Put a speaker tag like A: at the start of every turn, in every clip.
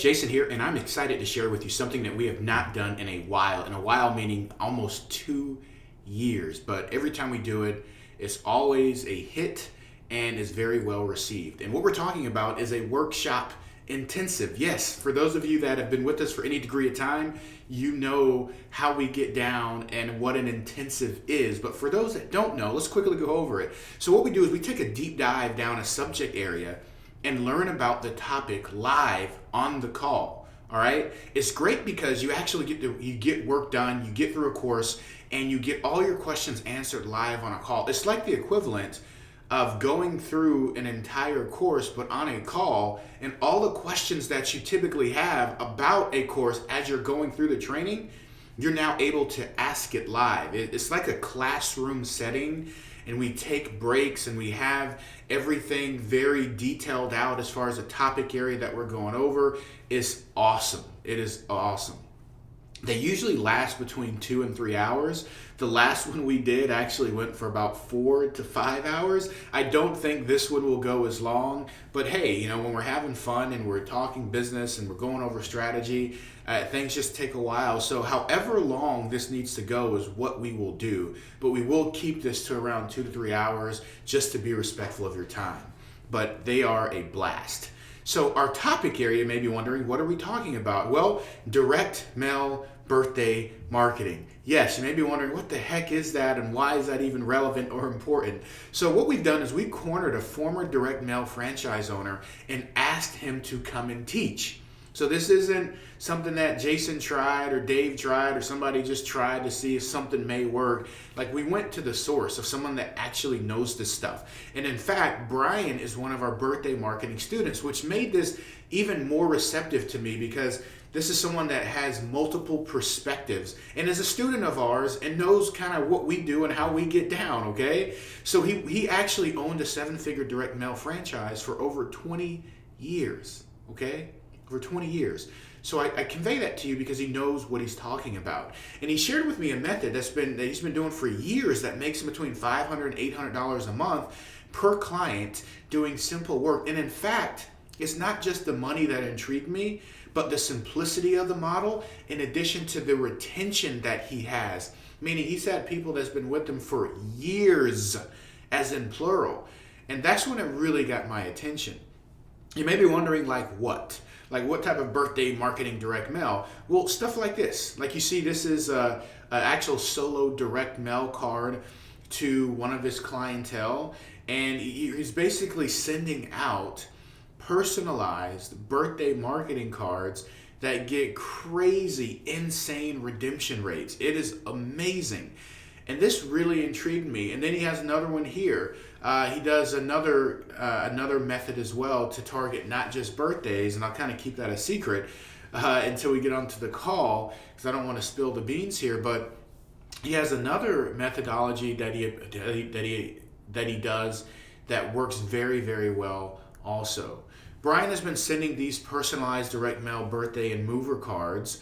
A: Jason here, and I'm excited to share with you something that we have not done in a while. In a while, meaning almost 2 years. But every time we do it, it's always a hit and is very well received. And what we're talking about is a workshop intensive. Yes, for those of you that have been with us for any degree of time, you know how we get down and what an intensive is. But for those that don't know, let's quickly go over it. So what we do is we take a deep dive down a subject area and learn about the topic live on the call. All right, it's great because you actually get work done, you get through a course, and you get all your questions answered live on a call. It's like the equivalent of going through an entire course but on a call, and all the questions that you typically have about a course as you're going through the training, you're now able to ask it live. It's like a classroom setting, and we take breaks and we have everything very detailed out as far as the topic area that we're going over. Is awesome. It is awesome. They usually last between 2 and 3 hours. The last one we did actually went for about 4 to 5 hours. I don't think this one will go as long, but hey, when we're having fun and we're talking business and we're going over strategy, things just take a while. So however long this needs to go is what we will do, but we will keep this to around 2 to 3 hours just to be respectful of your time. But they are a blast. So our topic area may be wondering, what are we talking about? Well, direct mail birthday marketing. Yes, you may be wondering, what the heck is that and why is that even relevant or important? So what we've done is we cornered a former direct mail franchise owner and asked him to come and teach. So this isn't something that Jason tried or Dave tried or somebody just tried to see if something may work. Like, we went to the source of someone that actually knows this stuff. And in fact, Brian is one of our birthday marketing students, which made this even more receptive to me because this is someone that has multiple perspectives and is a student of ours and knows kind of what we do and how we get down, okay? So he actually owned a 7-figure direct mail franchise for over 20 years, okay? For 20 years. So I convey that to you because he knows what he's talking about. And he shared with me a method that he's been doing for years that makes him between $500 and $800 a month per client doing simple work. And in fact, it's not just the money that intrigued me, but the simplicity of the model in addition to the retention that he has. Meaning he's had people that's been with him for years, as in plural. And that's when it really got my attention. You may be wondering, like what? Like what type of birthday marketing direct mail? Well, stuff like this. Like you see, this is an actual solo direct mail card to one of his clientele. And he's basically sending out personalized birthday marketing cards that get crazy, insane redemption rates. It is amazing. And this really intrigued me. And then he has another one here. He does another method as well to target not just birthdays, and I'll kind of keep that a secret until we get onto the call because I don't want to spill the beans here. But he has another methodology that he does that works very, very well also. Brian has been sending these personalized direct mail birthday and mover cards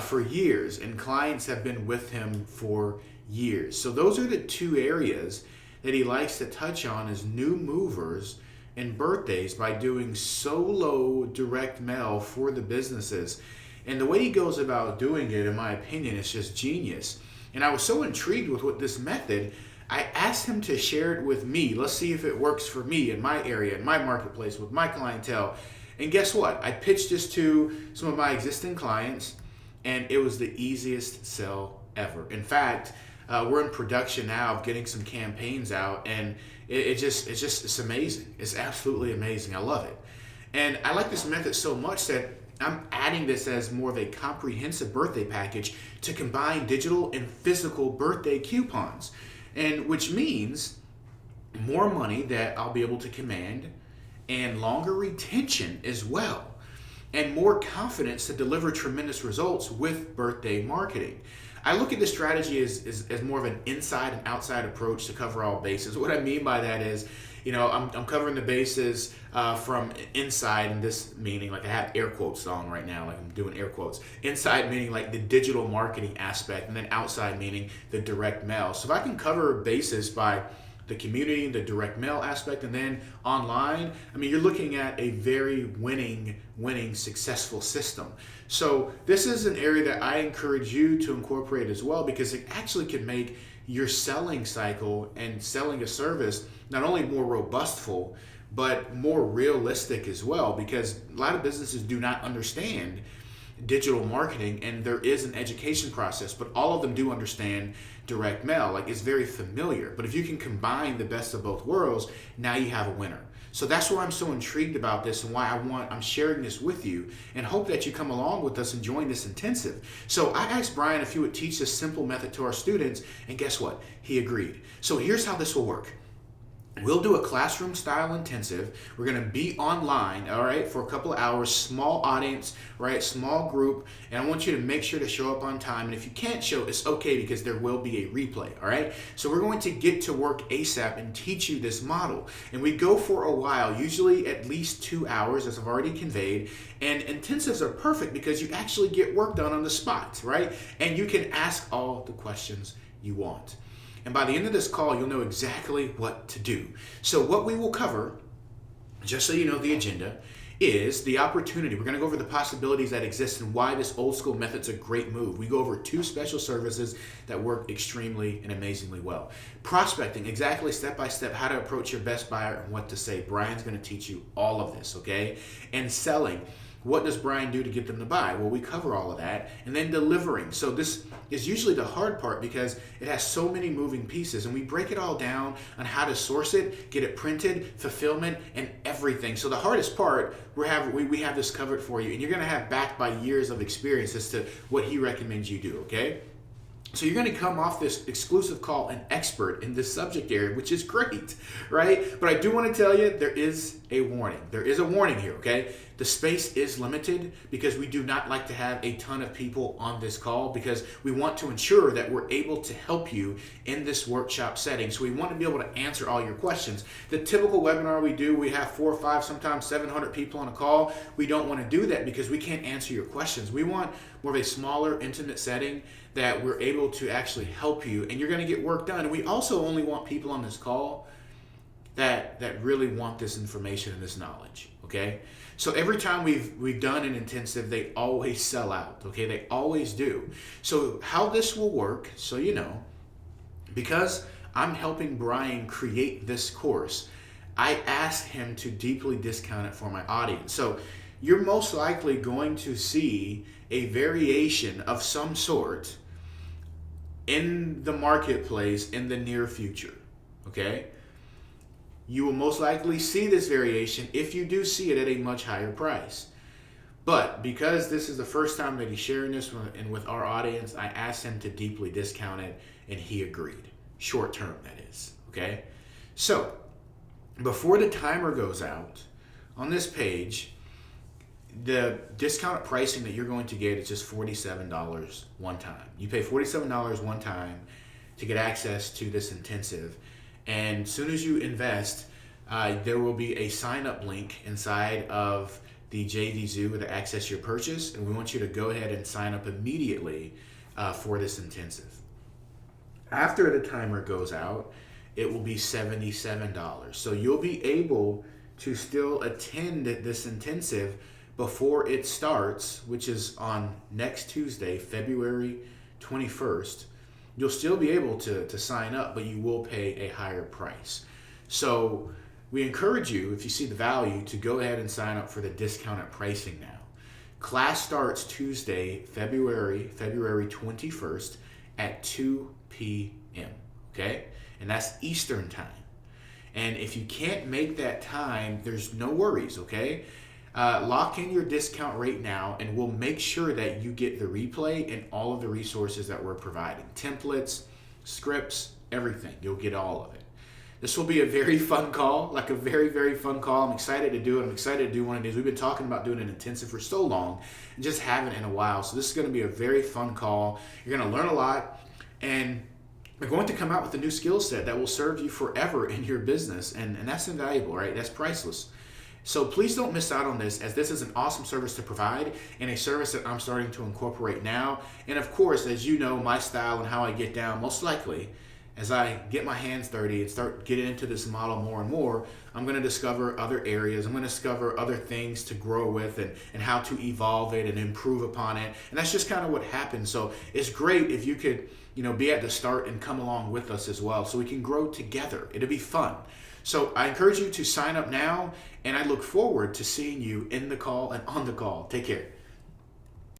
A: for years, and clients have been with him for years. So those are the two areas that he likes to touch on, is new movers and birthdays by doing solo direct mail for the businesses. And the way he goes about doing it, in my opinion, is just genius. And I was so intrigued with this method, I asked him to share it with me. Let's see if it works for me in my area, in my marketplace, with my clientele. And guess what? I pitched this to some of my existing clients, and it was the easiest sell ever. In fact, we're in production now of getting some campaigns out, and it's amazing. It's absolutely amazing. I love it. And I like this method so much that I'm adding this as more of a comprehensive birthday package to combine digital and physical birthday coupons. And which means more money that I'll be able to command and longer retention as well, and more confidence to deliver tremendous results with birthday marketing. I look at this strategy as more of an inside and outside approach to cover all bases. What I mean by that is, I'm covering the bases from inside, and this meaning, like I have air quotes on right now, like I'm doing air quotes. Inside meaning like the digital marketing aspect, and then outside meaning the direct mail. So if I can cover bases by the community, the direct mail aspect, and then online, I mean, you're looking at a very winning, successful system. So this is an area that I encourage you to incorporate as well, because it actually can make your selling cycle and selling a service not only more robustful, but more realistic as well, because a lot of businesses do not understand digital marketing, and there is an education process, but all of them do understand direct mail. Like, it's very familiar, but if you can combine the best of both worlds, now you have a winner. So that's why I'm so intrigued about this, and why I'm sharing this with you, and hope that you come along with us and join this intensive. So I asked Brian if he would teach this simple method to our students, and guess what? He agreed. So here's how this will work. We'll do a classroom style intensive. We're going to be online, all right, for a couple of hours, small audience, right, small group, and I want you to make sure to show up on time. And if you can't show, it's okay, because there will be a replay, all right? So we're going to get to work ASAP and teach you this model. And we go for a while, usually at least 2 hours, as I've already conveyed. And intensives are perfect because you actually get work done on the spot, right? And you can ask all the questions you want. And by the end of this call, you'll know exactly what to do. So what we will cover, just so you know the agenda, is the opportunity. We're going to go over the possibilities that exist and why this old school method's a great move. We go over 2 special services that work extremely and amazingly well. Prospecting, exactly step by step, how to approach your best buyer and what to say. Brian's going to teach you all of this, okay? And selling. What does Brian do to get them to buy? Well, we cover all of that. And then delivering. So this is usually the hard part, because it has so many moving pieces, and we break it all down on how to source it, get it printed, fulfillment, and everything. So the hardest part, we have this covered for you, and you're going to have backed by years of experience as to what he recommends you do, okay? So you're going to come off this exclusive call an expert in this subject area, which is great, right? But I do want to tell you, there is a warning. There is a warning here, okay? The space is limited, because we do not like to have a ton of people on this call, because we want to ensure that we're able to help you in this workshop setting. So we want to be able to answer all your questions. The typical webinar we do, we have 4 or 5, sometimes 700 people on a call. We don't want to do that, because we can't answer your questions. We want more of a smaller, intimate setting that we're able to actually help you, and you're going to get work done. And we also only want people on this call that really want this information and this knowledge, okay? So every time we've done an intensive, they always sell out, okay? They always do. So how this will work, so you know, because I'm helping Brian create this course, I asked him to deeply discount it for my audience. So you're most likely going to see a variation of some sort in the marketplace in the near future, okay? You will most likely see this variation if you do see it at a much higher price. But because this is the first time that he's sharing this with our audience, I asked him to deeply discount it, and he agreed. Short term, that is, okay? So before the timer goes out, on this page, the discounted pricing that you're going to get is just $47 one time. You pay $47 one time to get access to this intensive. And as soon as you invest, there will be a sign-up link inside of the JV Zoo to access your purchase. And we want you to go ahead and sign up immediately for this intensive. After the timer goes out, it will be $77. So you'll be able to still attend this intensive before it starts, which is on next Tuesday, February 21st. You'll still be able to sign up, but you will pay a higher price. So we encourage you, if you see the value, to go ahead and sign up for the discounted pricing now. Class starts Tuesday, February 21st at 2 p.m., okay? And that's Eastern time. And if you can't make that time, there's no worries, okay? Lock in your discount rate now, and we'll make sure that you get the replay and all of the resources that we're providing. Templates, scripts, everything. You'll get all of it. This will be a very fun call, like a very, very fun call. I'm excited to do it. I'm excited to do one of these. We've been talking about doing an intensive for so long and just haven't in a while. So this is going to be a very fun call. You're going to learn a lot, and we're going to come out with a new skill set that will serve you forever in your business. And that's invaluable, right? That's priceless. So please don't miss out on this, as this is an awesome service to provide, and a service that I'm starting to incorporate now. And of course, as you know, my style and how I get down, most likely as I get my hands dirty and start getting into this model more and more, I'm going to discover other areas. I'm going to discover other things to grow with and how to evolve it and improve upon it. And that's just kind of what happens. So it's great if you could, be at the start and come along with us as well so we can grow together. It'll be fun. So I encourage you to sign up now, and I look forward to seeing you in the call and on the call. Take care.